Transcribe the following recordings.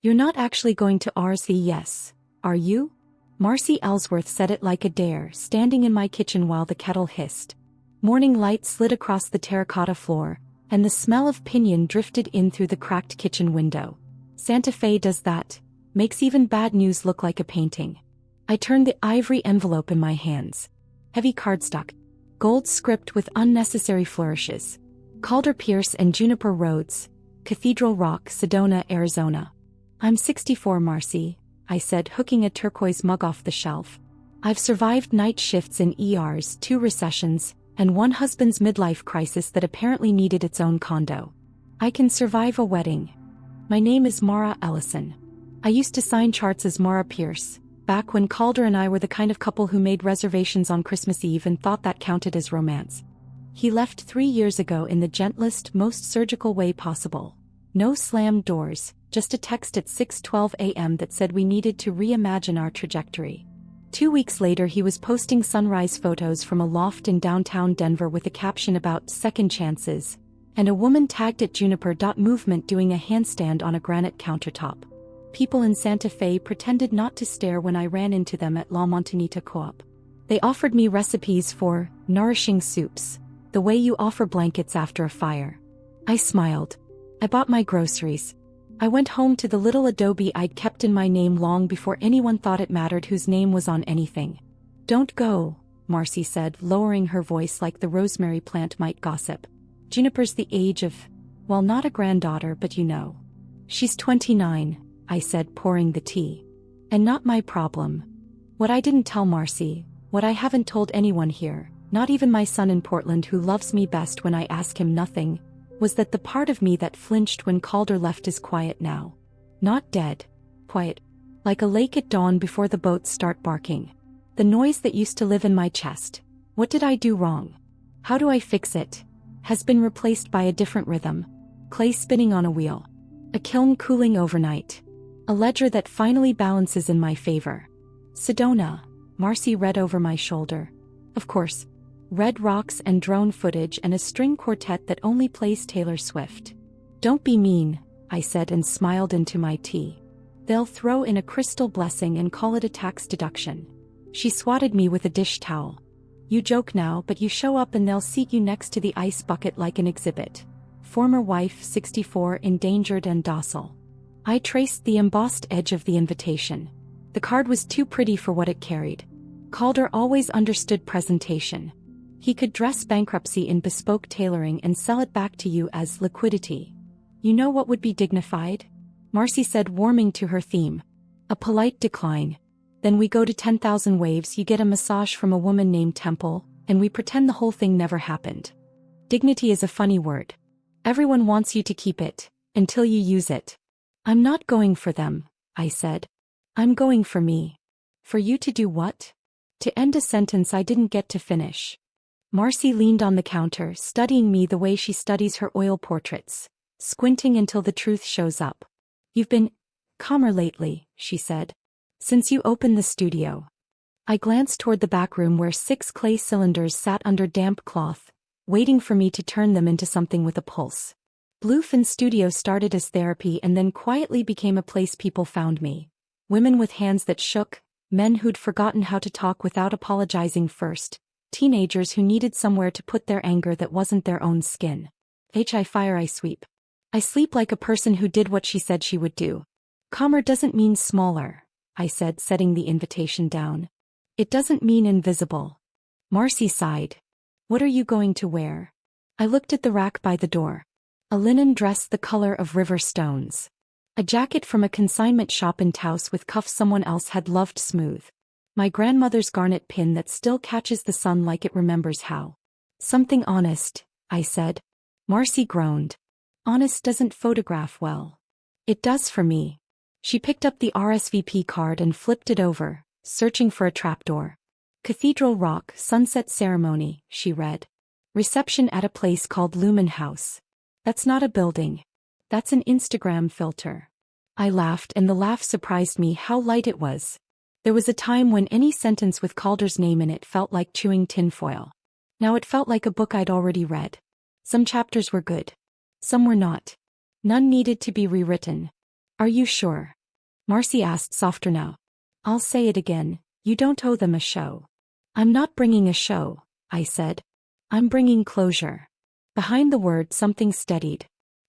You're not actually going to RCS, are you? Marcy Ellsworth said it like a dare, standing in my kitchen while the kettle hissed. Morning light slid across the terracotta floor, and the smell of pinyon drifted in through the cracked kitchen window. Santa Fe does that. Makes even bad news look like a painting. I turned the ivory envelope in my hands. Heavy cardstock. Gold script with unnecessary flourishes. Calder Pierce and Juniper Roads, Cathedral Rock, Sedona, Arizona. I'm 64, Marcy, I said, hooking a turquoise mug off the shelf. I've survived night shifts in ERs, 2 recessions, and one husband's midlife crisis that apparently needed its own condo. I can survive a wedding. My name is Mara Ellison. I used to sign charts as Mara Pierce, back when Calder and I were the kind of couple who made reservations on Christmas Eve and thought that counted as romance. He left 3 years ago in the gentlest, most surgical way possible. No slammed doors, just a text at 6:12 a.m. that said we needed to reimagine our trajectory. 2 weeks later he was posting sunrise photos from a loft in downtown Denver with a caption about second chances, and a woman tagged at Juniper.movement doing a handstand on a granite countertop. People in Santa Fe pretended not to stare when I ran into them at La Montanita Co-op. They offered me recipes for nourishing soups, the way you offer blankets after a fire. I smiled. I bought my groceries. I went home to the little adobe I'd kept in my name long before anyone thought it mattered whose name was on anything. Don't go, Marcy said, lowering her voice like the rosemary plant might gossip. Juniper's the age of, well, not a granddaughter, but you know. She's 29, I said, pouring the tea. And not my problem. What I didn't tell Marcy, what I haven't told anyone here, not even my son in Portland who loves me best when I ask him nothing, was that the part of me that flinched when Calder left is quiet now. Not dead. Quiet. Like a lake at dawn before the boats start barking. The noise that used to live in my chest. What did I do wrong? How do I fix it? Has been replaced by a different rhythm. Clay spinning on a wheel. A kiln cooling overnight. A ledger that finally balances in my favor. Sedona, Marcy read over my shoulder. Of course. Red rocks and drone footage and a string quartet that only plays Taylor Swift. Don't be mean, I said and smiled into my tea. They'll throw in a crystal blessing and call it a tax deduction. She swatted me with a dish towel. You joke now, but you show up and they'll seat you next to the ice bucket like an exhibit. Former wife, 64, endangered and docile. I traced the embossed edge of the invitation. The card was too pretty for what it carried. Calder always understood presentation. He could dress bankruptcy in bespoke tailoring and sell it back to you as liquidity. You know what would be dignified? Marcy said, warming to her theme. A polite decline. Then we go to 10,000 Waves, you get a massage from a woman named Temple, and we pretend the whole thing never happened. Dignity is a funny word. Everyone wants you to keep it, until you use it. I'm not going for them, I said. I'm going for me. For you to do what? To end a sentence I didn't get to finish. Marcy leaned on the counter, studying me the way she studies her oil portraits, squinting until the truth shows up. You've been calmer lately, she said. Since you opened the studio. I glanced toward the back room where 6 clay cylinders sat under damp cloth, waiting for me to turn them into something with a pulse. Bluefin Studio started as therapy and then quietly became a place people found me. Women with hands that shook, men who'd forgotten how to talk without apologizing first. Teenagers who needed somewhere to put their anger that wasn't their own skin. I fire, I sweep. I sleep like a person who did what she said she would do. Calmer doesn't mean smaller, I said, setting the invitation down. It doesn't mean invisible. Marcy sighed. What are you going to wear? I looked at the rack by the door. A linen dress the color of river stones. A jacket from a consignment shop in Taos with cuffs someone else had loved smooth. My grandmother's garnet pin that still catches the sun like it remembers how. Something honest, I said. Marcy groaned. Honest doesn't photograph well. It does for me. She picked up the RSVP card and flipped it over, searching for a trapdoor. Cathedral Rock, Sunset Ceremony, she read. Reception at a place called Lumen House. That's not a building. That's an Instagram filter. I laughed and the laugh surprised me how light it was. There was a time when any sentence with Calder's name in it felt like chewing tinfoil. Now it felt like a book I'd already read. Some chapters were good. Some were not. None needed to be rewritten. Are you sure? Marcy asked softer now. I'll say it again, you don't owe them a show. I'm not bringing a show, I said. I'm bringing closure. Behind the word something steadied.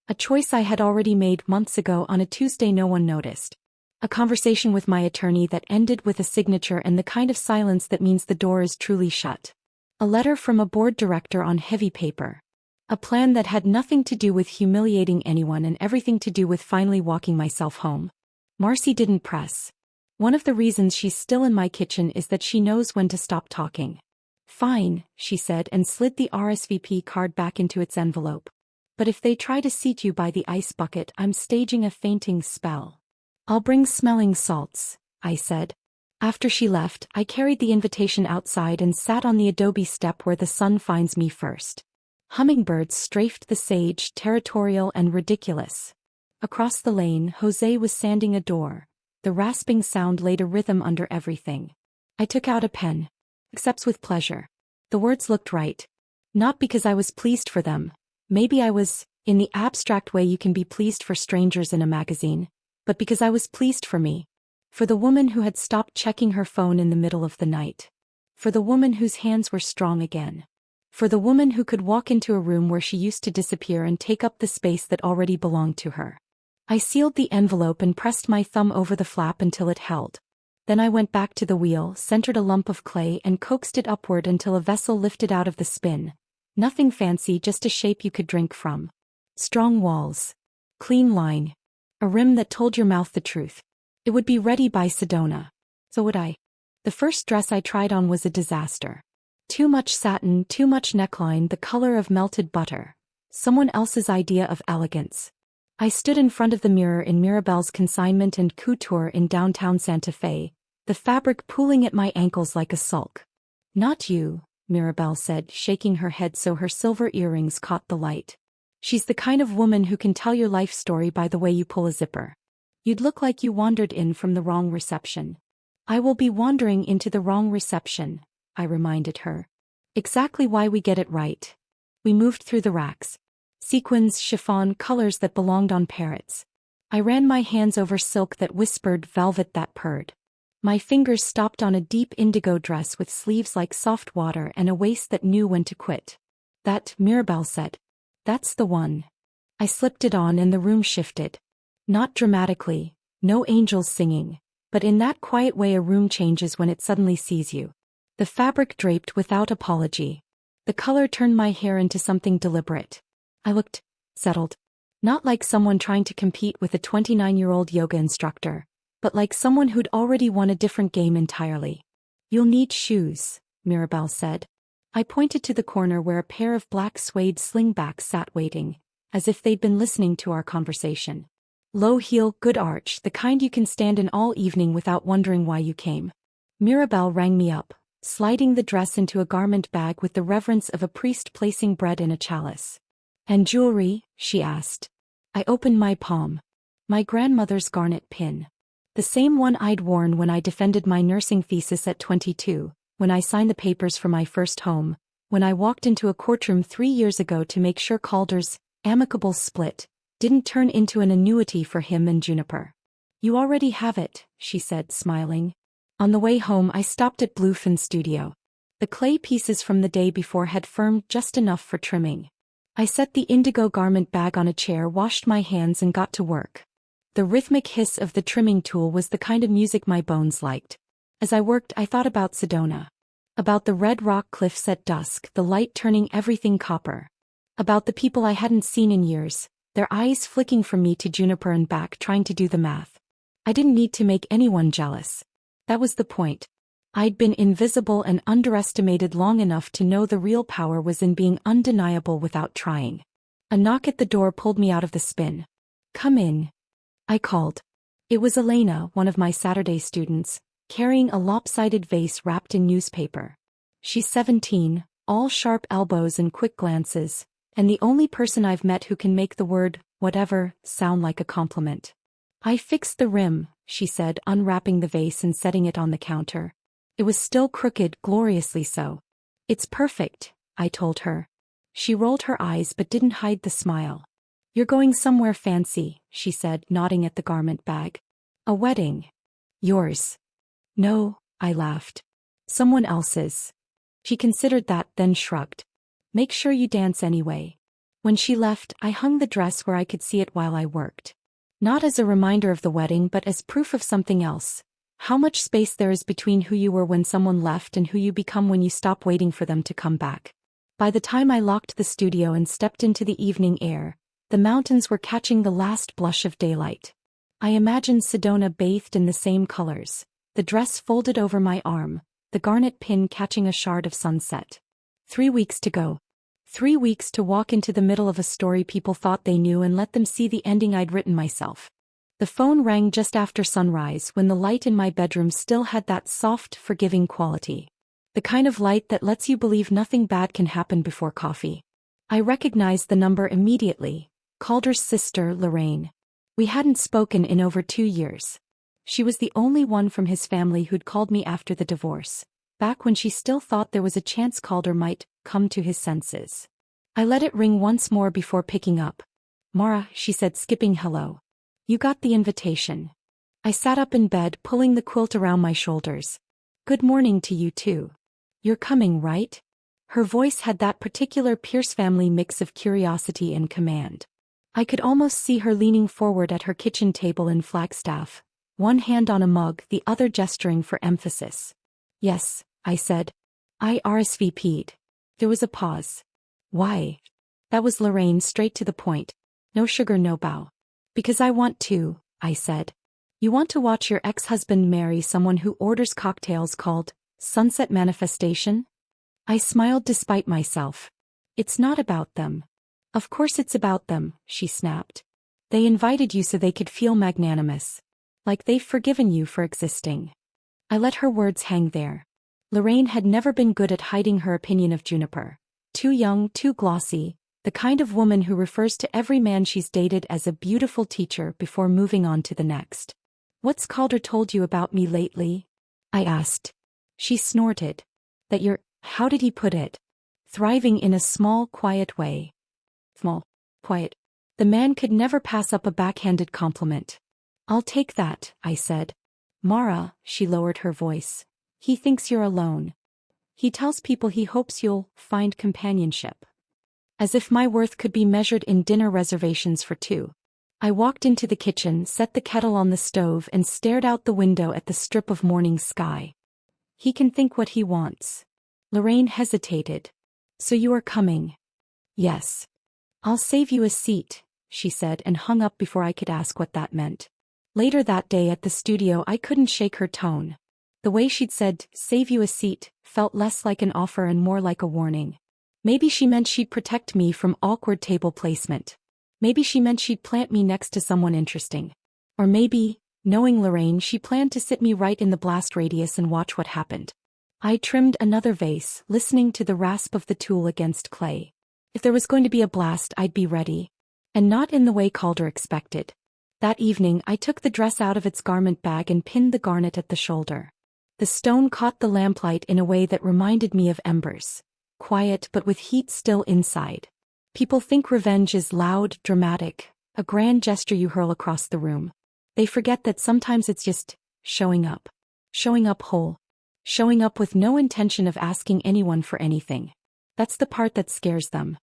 A choice I had already made months ago on a Tuesday no one noticed. A conversation with my attorney that ended with a signature and the kind of silence that means the door is truly shut. A letter from a board director on heavy paper. A plan that had nothing to do with humiliating anyone and everything to do with finally walking myself home. Marcy didn't press. One of the reasons she's still in my kitchen is that she knows when to stop talking. Fine, she said and slid the RSVP card back into its envelope. But if they try to seat you by the ice bucket, I'm staging a fainting spell. I'll bring smelling salts, I said. After she left, I carried the invitation outside and sat on the adobe step where the sun finds me first. Hummingbirds strafed the sage, territorial and ridiculous. Across the lane, Jose was sanding a door. The rasping sound laid a rhythm under everything. I took out a pen. Accepts with pleasure. The words looked right. Not because I was pleased for them. Maybe I was, in the abstract way you can be pleased for strangers in a magazine, but because I was pleased for me. For the woman who had stopped checking her phone in the middle of the night. For the woman whose hands were strong again. For the woman who could walk into a room where she used to disappear and take up the space that already belonged to her. I sealed the envelope and pressed my thumb over the flap until it held. Then I went back to the wheel, centered a lump of clay and coaxed it upward until a vessel lifted out of the spin. Nothing fancy, just a shape you could drink from. Strong walls. Clean line. A rim that told your mouth the truth. It would be ready by Sedona. So would I. The first dress I tried on was a disaster. Too much satin, too much neckline, the color of melted butter. Someone else's idea of elegance. I stood in front of the mirror in Mirabelle's Consignment and Couture in downtown Santa Fe, the fabric pooling at my ankles like a sulk. Not you, Mirabelle said, shaking her head so her silver earrings caught the light. She's the kind of woman who can tell your life story by the way you pull a zipper. You'd look like you wandered in from the wrong reception. I will be wandering into the wrong reception, I reminded her. Exactly why we get it right. We moved through the racks. Sequins, chiffon, colors that belonged on parrots. I ran my hands over silk that whispered, velvet that purred. My fingers stopped on a deep indigo dress with sleeves like soft water and a waist that knew when to quit. That, Mirabelle said. That's the one. I slipped it on and the room shifted. Not dramatically, no angels singing, but in that quiet way a room changes when it suddenly sees you. The fabric draped without apology. The color turned my hair into something deliberate. I looked settled. Not like someone trying to compete with a 29-year-old yoga instructor, but like someone who'd already won a different game entirely. You'll need shoes, Mirabelle said. I pointed to the corner where a pair of black suede slingbacks sat waiting, as if they'd been listening to our conversation. Low heel, good arch, the kind you can stand in all evening without wondering why you came. Mirabelle rang me up, sliding the dress into a garment bag with the reverence of a priest placing bread in a chalice. And jewelry? She asked. I opened my palm. My grandmother's garnet pin. The same one I'd worn when I defended my nursing thesis at 22, when I signed the papers for my first home, when I walked into a courtroom 3 years ago to make sure Calder's amicable split didn't turn into an annuity for him and Juniper. You already have it, she said, smiling. On the way home I stopped at Bluefin Studio. The clay pieces from the day before had firmed just enough for trimming. I set the indigo garment bag on a chair, washed my hands and got to work. The rhythmic hiss of the trimming tool was the kind of music my bones liked. As I worked I thought about Sedona. About the red rock cliffs at dusk, the light turning everything copper. About the people I hadn't seen in years, their eyes flicking from me to Juniper and back trying to do the math. I didn't need to make anyone jealous. That was the point. I'd been invisible and underestimated long enough to know the real power was in being undeniable without trying. A knock at the door pulled me out of the spin. Come in. I called. It was Elena, one of my Saturday students, carrying a lopsided vase wrapped in newspaper. She's 17, all sharp elbows and quick glances, and the only person I've met who can make the word, whatever, sound like a compliment. I fixed the rim, she said, unwrapping the vase and setting it on the counter. It was still crooked, gloriously so. It's perfect, I told her. She rolled her eyes but didn't hide the smile. You're going somewhere fancy, she said, nodding at the garment bag. A wedding. Yours. No, I laughed. Someone else's. She considered that, then shrugged. Make sure you dance anyway. When she left, I hung the dress where I could see it while I worked. Not as a reminder of the wedding but as proof of something else. How much space there is between who you were when someone left and who you become when you stop waiting for them to come back. By the time I locked the studio and stepped into the evening air, the mountains were catching the last blush of daylight. I imagined Sedona bathed in the same colors, the dress folded over my arm, the garnet pin catching a shard of sunset. 3 weeks to go. 3 weeks to walk into the middle of a story people thought they knew and let them see the ending I'd written myself. The phone rang just after sunrise when the light in my bedroom still had that soft, forgiving quality. The kind of light that lets you believe nothing bad can happen before coffee. I recognized the number immediately. Calder's sister, Lorraine. We hadn't spoken in over 2 years. She was the only one from his family who'd called me after the divorce, back when she still thought there was a chance Calder might come to his senses. I let it ring once more before picking up. Mara, she said, skipping hello. You got the invitation. I sat up in bed, pulling the quilt around my shoulders. Good morning to you too. You're coming, right? Her voice had that particular Pierce family mix of curiosity and command. I could almost see her leaning forward at her kitchen table in Flagstaff, one hand on a mug, the other gesturing for emphasis. Yes, I said. I RSVP'd. There was a pause. Why? That was Lorraine, straight to the point. No sugar, no bow. Because I want to, I said. You want to watch your ex-husband marry someone who orders cocktails called Sunset Manifestation? I smiled despite myself. It's not about them. Of course it's about them, she snapped. They invited you so they could feel magnanimous. Like they've forgiven you for existing. I let her words hang there. Lorraine had never been good at hiding her opinion of Juniper. Too young, too glossy, the kind of woman who refers to every man she's dated as a beautiful teacher before moving on to the next. What's Calder told you about me lately? I asked. She snorted. That you're, how did he put it? Thriving in a small, quiet way. Small, quiet. The man could never pass up a backhanded compliment. I'll take that, I said. Mara, she lowered her voice. He thinks you're alone. He tells people he hopes you'll find companionship. As if my worth could be measured in dinner reservations for two. I walked into the kitchen, set the kettle on the stove and stared out the window at the strip of morning sky. He can think what he wants. Lorraine hesitated. So you are coming? Yes. I'll save you a seat, she said and hung up before I could ask what that meant. Later that day at the studio I couldn't shake her tone. The way she'd said, save you a seat, felt less like an offer and more like a warning. Maybe she meant she'd protect me from awkward table placement. Maybe she meant she'd plant me next to someone interesting. Or maybe, knowing Lorraine, she planned to sit me right in the blast radius and watch what happened. I trimmed another vase, listening to the rasp of the tool against clay. If there was going to be a blast, I'd be ready. And not in the way Calder expected. That evening, I took the dress out of its garment bag and pinned the garnet at the shoulder. The stone caught the lamplight in a way that reminded me of embers. Quiet but with heat still inside. People think revenge is loud, dramatic, a grand gesture you hurl across the room. They forget that sometimes it's just showing up. Showing up whole. Showing up with no intention of asking anyone for anything. That's the part that scares them.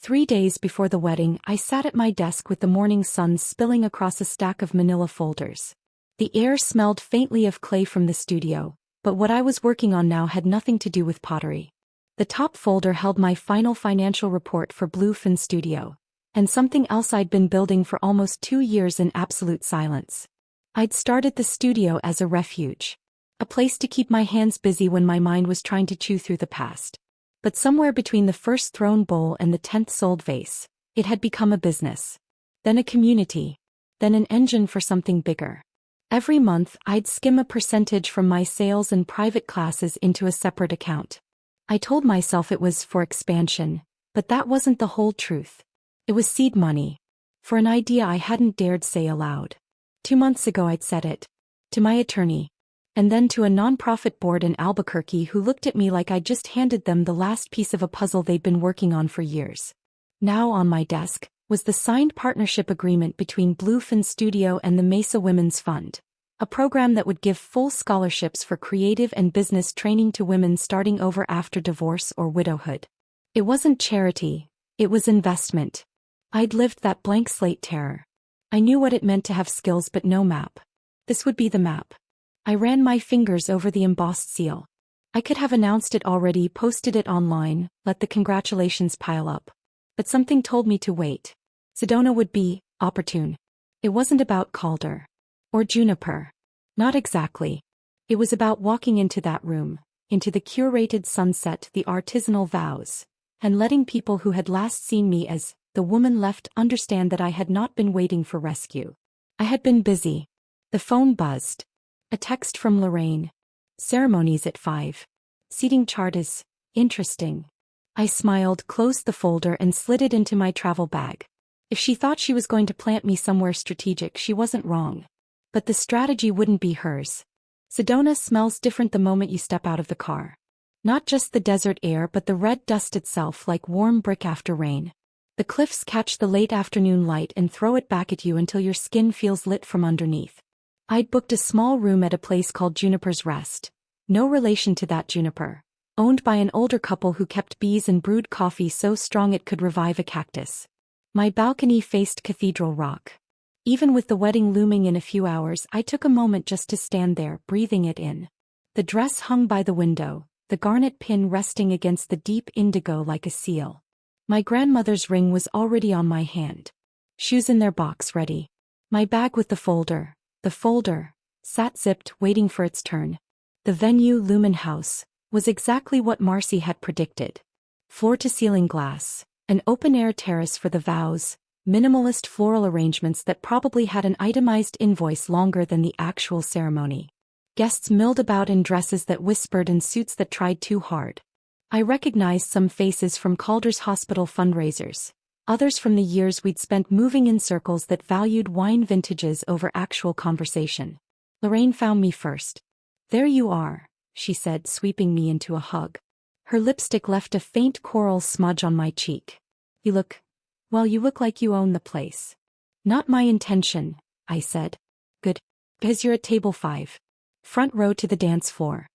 3 days before the wedding, I sat at my desk with the morning sun spilling across a stack of manila folders. The air smelled faintly of clay from the studio, but what I was working on now had nothing to do with pottery. The top folder held my final financial report for Bluefin Studio, and something else I'd been building for almost 2 years in absolute silence. I'd started the studio as a refuge. A place to keep my hands busy when my mind was trying to chew through the past. But somewhere between the first thrown bowl and the 10th sold vase, it had become a business. Then a community. Then an engine for something bigger. Every month, I'd skim a percentage from my sales and private classes into a separate account. I told myself it was for expansion, but that wasn't the whole truth. It was seed money. For an idea I hadn't dared say aloud. 2 months ago I'd said it. To my attorney. And then to a nonprofit board in Albuquerque who looked at me like I'd just handed them the last piece of a puzzle they'd been working on for years. Now on my desk, was the signed partnership agreement between Bluefin Studio and the Mesa Women's Fund, a program that would give full scholarships for creative and business training to women starting over after divorce or widowhood. It wasn't charity, it was investment. I'd lived that blank slate terror. I knew what it meant to have skills but no map. This would be the map. I ran my fingers over the embossed seal. I could have announced it already, posted it online, let the congratulations pile up. But something told me to wait. Sedona would be opportune. It wasn't about Calder. Or Juniper. Not exactly. It was about walking into that room, into the curated sunset, the artisanal vows, and letting people who had last seen me as the woman left understand that I had not been waiting for rescue. I had been busy. The phone buzzed. A text from Lorraine. Ceremonies at 5. Seating chart is interesting. I smiled, closed the folder and slid it into my travel bag. If she thought she was going to plant me somewhere strategic, she wasn't wrong. But the strategy wouldn't be hers. Sedona smells different the moment you step out of the car. Not just the desert air but the red dust itself, like warm brick after rain. The cliffs catch the late afternoon light and throw it back at you until your skin feels lit from underneath. I'd booked a small room at a place called Juniper's Rest. No relation to that Juniper. Owned by an older couple who kept bees and brewed coffee so strong it could revive a cactus. My balcony faced Cathedral Rock. Even with the wedding looming in a few hours, I took a moment just to stand there, breathing it in. The dress hung by the window, the garnet pin resting against the deep indigo like a seal. My grandmother's ring was already on my hand. Shoes in their box ready. My bag with the folder. The folder, sat zipped, waiting for its turn. The venue, Lumen House, was exactly what Marcy had predicted. Floor-to-ceiling glass, an open-air terrace for the vows, minimalist floral arrangements that probably had an itemized invoice longer than the actual ceremony. Guests milled about in dresses that whispered and suits that tried too hard. I recognized some faces from Calder's hospital fundraisers. Others from the years we'd spent moving in circles that valued wine vintages over actual conversation. Lorraine found me first. "There you are," she said, sweeping me into a hug. Her lipstick left a faint coral smudge on my cheek. You look like you own the place." "Not my intention," I said. "Good. Because you're at table 5. Front row to the dance floor.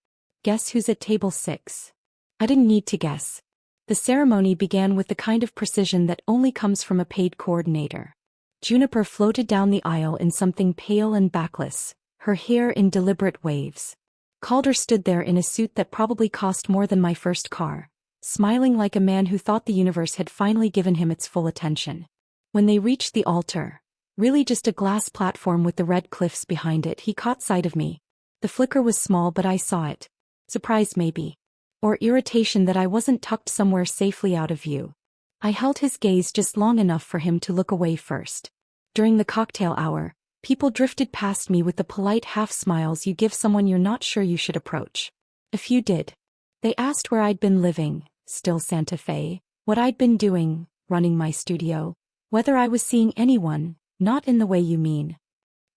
Guess who's at table 6? I didn't need to guess. The ceremony began with the kind of precision that only comes from a paid coordinator. Juniper floated down the aisle in something pale and backless, her hair in deliberate waves. Calder stood there in a suit that probably cost more than my first car, smiling like a man who thought the universe had finally given him its full attention. When they reached the altar, really just a glass platform with the red cliffs behind it, he caught sight of me. The flicker was small but I saw it. Surprise maybe. Or irritation that I wasn't tucked somewhere safely out of view. I held his gaze just long enough for him to look away first. During the cocktail hour, people drifted past me with the polite half-smiles you give someone you're not sure you should approach. A few did. They asked where I'd been living, still Santa Fe, what I'd been doing, running my studio, whether I was seeing anyone, not in the way you mean.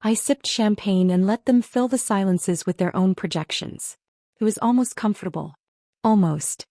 I sipped champagne and let them fill the silences with their own projections. It was almost comfortable. Almost.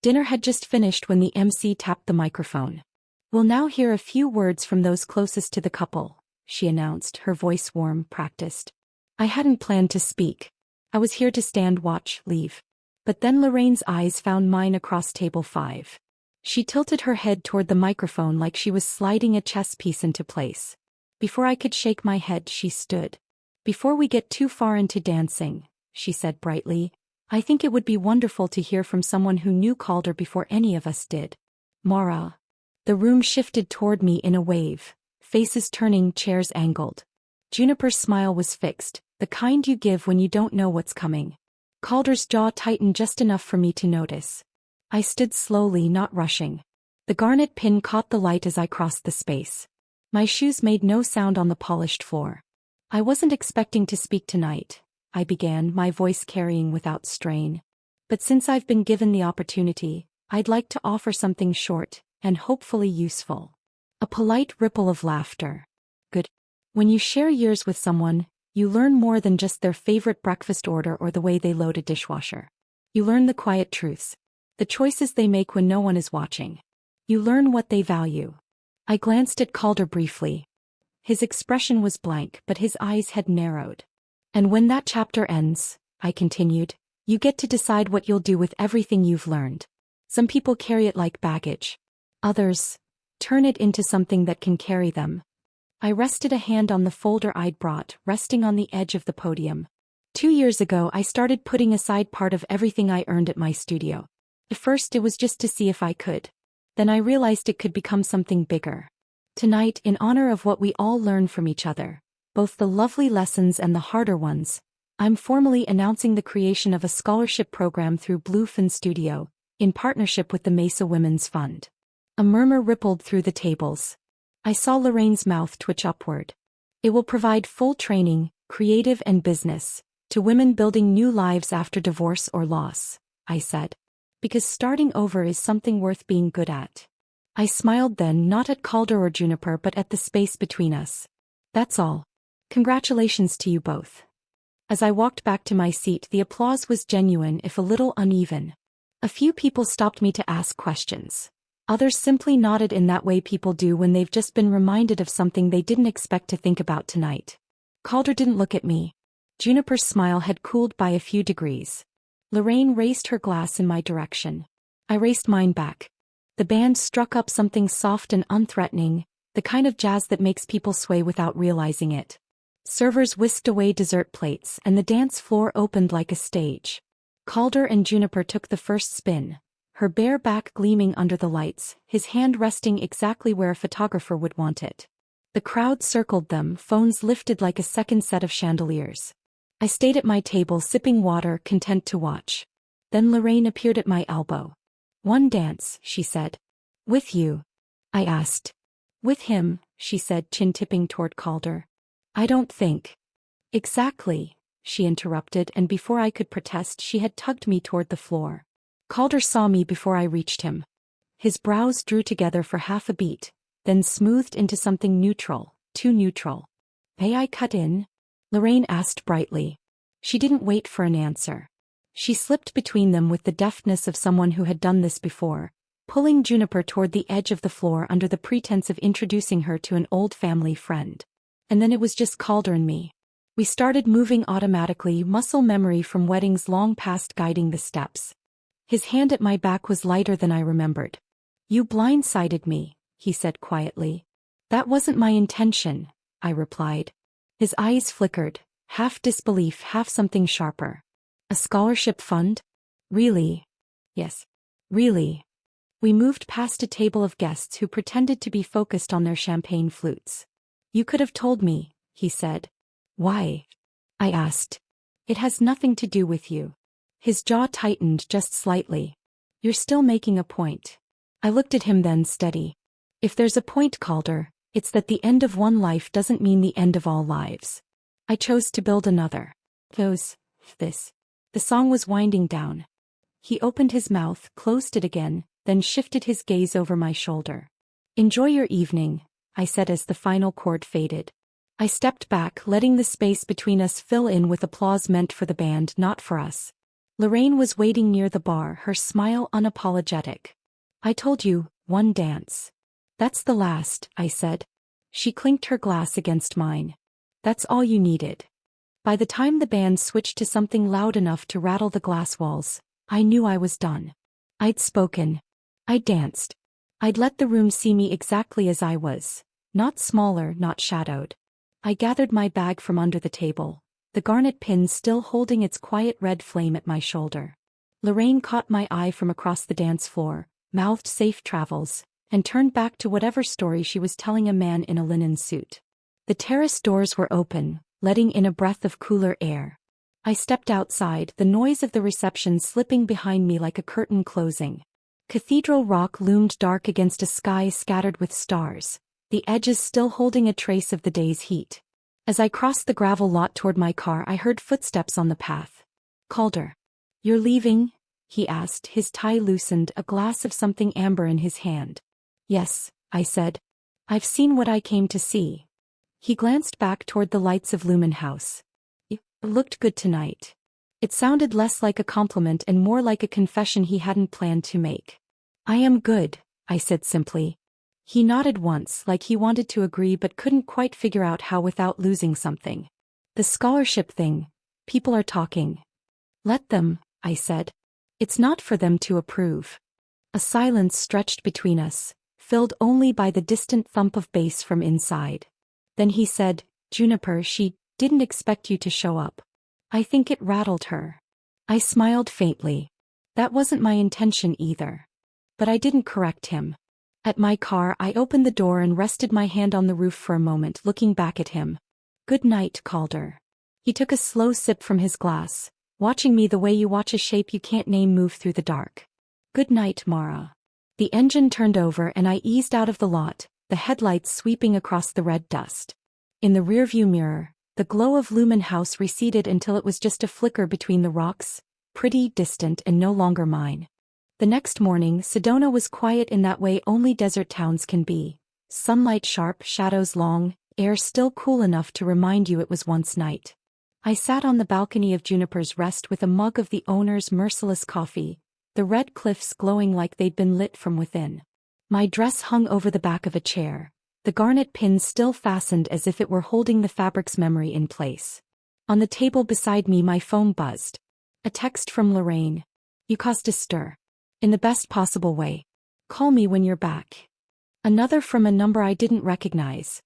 Dinner had just finished when the MC tapped the microphone. "We'll now hear a few words from those closest to the couple," she announced, her voice warm, practiced. I hadn't planned to speak. I was here to stand, watch, leave. But then Lorraine's eyes found mine across table 5. She tilted her head toward the microphone like she was sliding a chess piece into place. Before I could shake my head, she stood. "Before we get too far into dancing," she said brightly, "I think it would be wonderful to hear from someone who knew Calder before any of us did. Mara." The room shifted toward me in a wave, faces turning, chairs angled. Juniper's smile was fixed, the kind you give when you don't know what's coming. Calder's jaw tightened just enough for me to notice. I stood slowly, not rushing. The garnet pin caught the light as I crossed the space. My shoes made no sound on the polished floor. "I wasn't expecting to speak tonight," I began, my voice carrying without strain. "But since I've been given the opportunity, I'd like to offer something short, and hopefully useful." A polite ripple of laughter. "Good. When you share years with someone, you learn more than just their favorite breakfast order or the way they load a dishwasher. You learn the quiet truths. The choices they make when no one is watching. You learn what they value." I glanced at Calder briefly. His expression was blank, but his eyes had narrowed. And when that chapter ends, I continued, you get to decide what you'll do with everything you've learned. Some people carry it like baggage. Others turn it into something that can carry them. I rested a hand on the folder I'd brought, resting on the edge of the podium. 2 years ago I started putting aside part of everything I earned at my studio. At first it was just to see if I could. Then I realized it could become something bigger. Tonight, in honor of what we all learn from each other, both the lovely lessons and the harder ones, I'm formally announcing the creation of a scholarship program through Bluefin Studio, in partnership with the Mesa Women's Fund. A murmur rippled through the tables. I saw Lorraine's mouth twitch upward. It will provide full training, creative and business, to women building new lives after divorce or loss, I said. Because starting over is something worth being good at. I smiled then, not at Calder or Juniper but at the space between us. That's all. Congratulations to you both. As I walked back to my seat, the applause was genuine if a little uneven. A few people stopped me to ask questions. Others simply nodded in that way people do when they've just been reminded of something they didn't expect to think about tonight. Calder didn't look at me. Juniper's smile had cooled by a few degrees. Lorraine raised her glass in my direction. I raised mine back. The band struck up something soft and unthreatening, the kind of jazz that makes people sway without realizing it. Servers whisked away dessert plates and the dance floor opened like a stage. Calder and Juniper took the first spin, her bare back gleaming under the lights, his hand resting exactly where a photographer would want it. The crowd circled them, phones lifted like a second set of chandeliers. I stayed at my table sipping water, content to watch. Then Lorraine appeared at my elbow. One dance, she said. With you? I asked. With him, she said, chin tipping toward Calder. I don't think. Exactly, she interrupted, and before I could protest she had tugged me toward the floor. Calder saw me before I reached him. His brows drew together for half a beat, then smoothed into something neutral, too neutral. May I cut in? Lorraine asked brightly. She didn't wait for an answer. She slipped between them with the deftness of someone who had done this before, pulling Juniper toward the edge of the floor under the pretense of introducing her to an old family friend. And then it was just Calder and me. We started moving automatically, muscle memory from weddings long past guiding the steps. His hand at my back was lighter than I remembered. You blindsided me, he said quietly. That wasn't my intention, I replied. His eyes flickered, half disbelief, half something sharper. A scholarship fund? Really? Yes. Really. We moved past a table of guests who pretended to be focused on their champagne flutes. You could have told me, he said. Why? I asked. It has nothing to do with you. His jaw tightened just slightly. You're still making a point. I looked at him then, steady. If there's a point, Calder, it's that the end of one life doesn't mean the end of all lives. I chose to build another. This. The song was winding down. He opened his mouth, closed it again, then shifted his gaze over my shoulder. Enjoy your evening, I said as the final chord faded. I stepped back, letting the space between us fill in with applause meant for the band, not for us. Lorraine was waiting near the bar, her smile unapologetic. I told you, one dance. That's the last, I said. She clinked her glass against mine. That's all you needed. By the time the band switched to something loud enough to rattle the glass walls, I knew I was done. I'd spoken. I'd danced. I'd let the room see me exactly as I was, not smaller, not shadowed. I gathered my bag from under the table, the garnet pin still holding its quiet red flame at my shoulder. Lorraine caught my eye from across the dance floor, mouthed safe travels, and turned back to whatever story she was telling a man in a linen suit. The terrace doors were open, letting in a breath of cooler air. I stepped outside, the noise of the reception slipping behind me like a curtain closing. Cathedral Rock loomed dark against a sky scattered with stars, the edges still holding a trace of the day's heat. As I crossed the gravel lot toward my car, I heard footsteps on the path. Calder. You're leaving? He asked, his tie loosened, a glass of something amber in his hand. Yes, I said. I've seen what I came to see. He glanced back toward the lights of Lumen House. You looked good tonight. It sounded less like a compliment and more like a confession he hadn't planned to make. I am good, I said simply. He nodded once like he wanted to agree but couldn't quite figure out how without losing something. The scholarship thing. People are talking. Let them, I said. It's not for them to approve. A silence stretched between us, filled only by the distant thump of bass from inside. Then he said, Juniper, she didn't expect you to show up. I think it rattled her. I smiled faintly. That wasn't my intention either. But I didn't correct him. At my car, I opened the door and rested my hand on the roof for a moment, looking back at him. Good night, Calder. He took a slow sip from his glass, watching me the way you watch a shape you can't name move through the dark. Good night, Mara. The engine turned over and I eased out of the lot, the headlights sweeping across the red dust. In the rearview mirror, the glow of Lumen House receded until it was just a flicker between the rocks, pretty, distant, and no longer mine. The next morning, Sedona was quiet in that way only desert towns can be. Sunlight sharp, shadows long, air still cool enough to remind you it was once night. I sat on the balcony of Juniper's Rest with a mug of the owner's merciless coffee, the red cliffs glowing like they'd been lit from within. My dress hung over the back of a chair, the garnet pins still fastened as if it were holding the fabric's memory in place. On the table beside me my phone buzzed. A text from Lorraine. You caused a stir. In the best possible way. Call me when you're back. Another from a number I didn't recognize.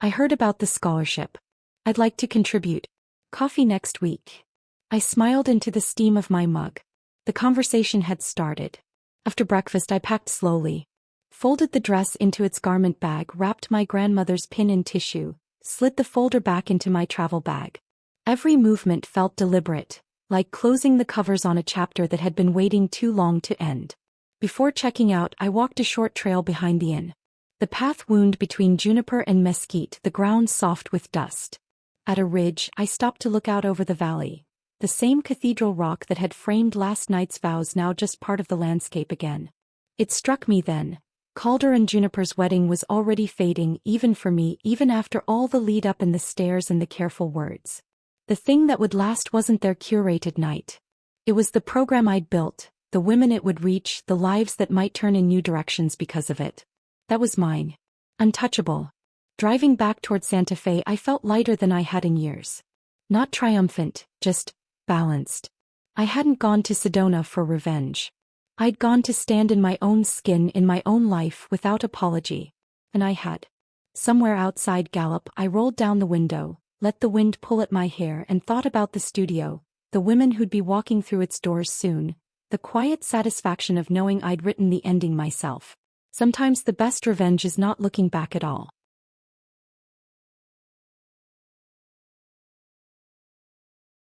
I heard about the scholarship. I'd like to contribute. Coffee next week. I smiled into the steam of my mug. The conversation had started. After breakfast I packed slowly. Folded the dress into its garment bag, wrapped my grandmother's pin in tissue, slid the folder back into my travel bag. Every movement felt deliberate, like closing the covers on a chapter that had been waiting too long to end. Before checking out, I walked a short trail behind the inn. The path wound between juniper and mesquite, the ground soft with dust. At a ridge, I stopped to look out over the valley. The same cathedral rock that had framed last night's vows now just part of the landscape again. It struck me then. Calder and Juniper's wedding was already fading, even for me, even after all the lead-up and the stares and the careful words. The thing that would last wasn't their curated night. It was the program I'd built, the women it would reach, the lives that might turn in new directions because of it. That was mine. Untouchable. Driving back toward Santa Fe, I felt lighter than I had in years. Not triumphant, just balanced. I hadn't gone to Sedona for revenge. I'd gone to stand in my own skin in my own life without apology. And I had. Somewhere outside Gallup, I rolled down the window, let the wind pull at my hair and thought about the studio, the women who'd be walking through its doors soon, the quiet satisfaction of knowing I'd written the ending myself. Sometimes the best revenge is not looking back at all.